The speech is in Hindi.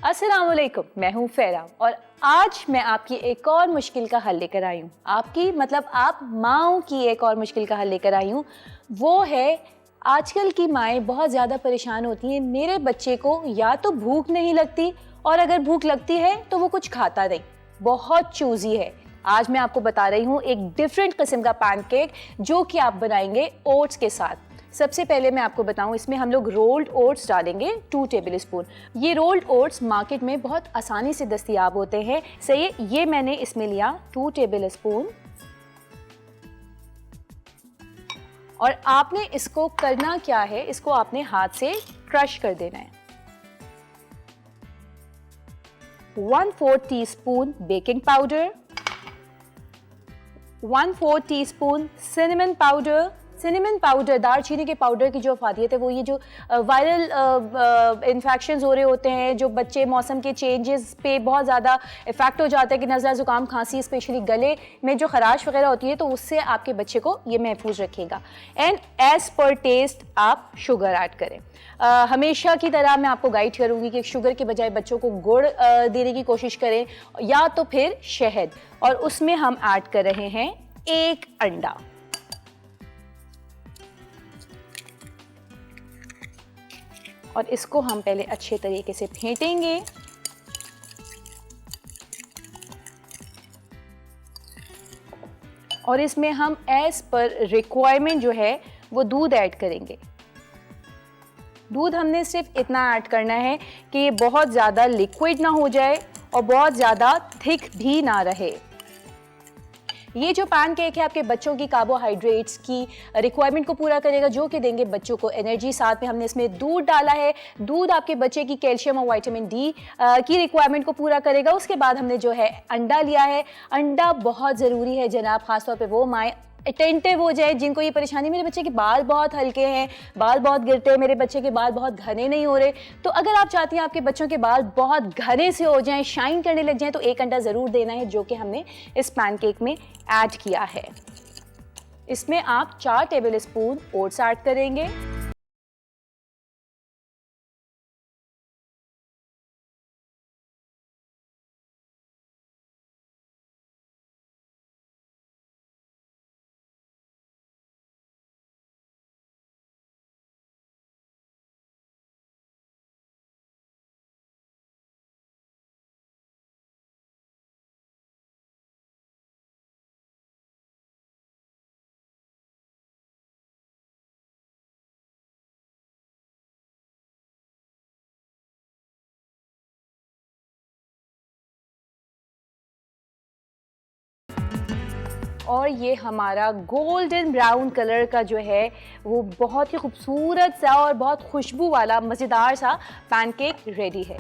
अस्सलामुअलैकुम, मैं हूँ फ़ेरा और आज मैं आपकी एक और मुश्किल का हल लेकर आई हूँ। आपकी मतलब आप माँओं की एक और मुश्किल का हल लेकर आई हूँ। वो है, आजकल की माएँ बहुत ज़्यादा परेशान होती हैं, मेरे बच्चे को या तो भूख नहीं लगती और अगर भूख लगती है तो वो कुछ खाता नहीं, बहुत चूज़ी है। आज मैं आपको बता रही हूँ एक डिफरेंट किस्म का पैनकेक जो कि आप बनाएंगे ओट्स के साथ। सबसे पहले मैं आपको बताऊं, इसमें हम लोग रोल्ड ओट्स डालेंगे 2 टेबल स्पून। ये रोल्ड ओट्स मार्केट में बहुत आसानी से दस्तयाब होते हैं। सही है, ये मैंने इसमें लिया 2 टेबल स्पून और आपने इसको करना क्या है, इसको आपने हाथ से क्रश कर देना है। 1/4 teaspoon baking powder, 1/4 teaspoon cinnamon powder. Cinnamon powder, दालचीनी के पाउडर की जो अफादियत है वो ये जो वायरल इन्फेक्शंस हो रहे होते हैं, जो बच्चे मौसम के चेंजेस पे बहुत ज़्यादा इफेक्ट हो जाता है कि नज़ला ज़ुकाम खांसी स्पेशली गले में जो खराश वगैरह होती है, तो उससे आपके बच्चे को ये महफूज रखेगा। एंड एज़ पर टेस्ट आप शुगर ऐड करें। हमेशा की तरह मैं आपको गाइड करूँगी कि शुगर के बजाय बच्चों को गुड़ देने की कोशिश करें या तो फिर शहद, और उसमें हम ऐड कर रहे हैं 1 अंडा। और इसको हम पहले अच्छे तरीके से फेंटेंगे। और इसमें हम एज पर रिक्वायरमेंट जो है वो दूध ऐड करेंगे। दूध हमने सिर्फ इतना ऐड करना है कि ये बहुत ज़्यादा लिक्विड ना हो जाए और बहुत ज़्यादा थिक भी ना रहे। ये जो पैनकेक है आपके बच्चों की कार्बोहाइड्रेट्स की रिक्वायरमेंट को पूरा करेगा, जो कि देंगे बच्चों को एनर्जी। साथ में हमने इसमें दूध डाला है, दूध आपके बच्चे की कैल्शियम और विटामिन डी की रिक्वायरमेंट को पूरा करेगा। उसके बाद हमने जो है अंडा लिया है। अंडा बहुत ज़रूरी है जनाब, खासतौर पे वो माएँ अटेंटिव हो जाए जिनको ये परेशानी, मेरे बच्चे के बाल बहुत हल्के हैं, बाल बहुत गिरते हैं, मेरे बच्चे के बाल बहुत घने नहीं हो रहे। तो अगर आप चाहती हैं आपके बच्चों के बाल बहुत घने से हो जाएं, शाइन करने लग जाएं, तो 1 अंडा ज़रूर देना है, जो कि हमने इस पैनकेक में ऐड किया है। इसमें आप 4 टेबल स्पून ओट्स ऐड करेंगे। और ये हमारा गोल्डन ब्राउन कलर का जो है वो बहुत ही खूबसूरत सा और बहुत खुशबू वाला मज़ेदार सा पैनकेक रेडी है।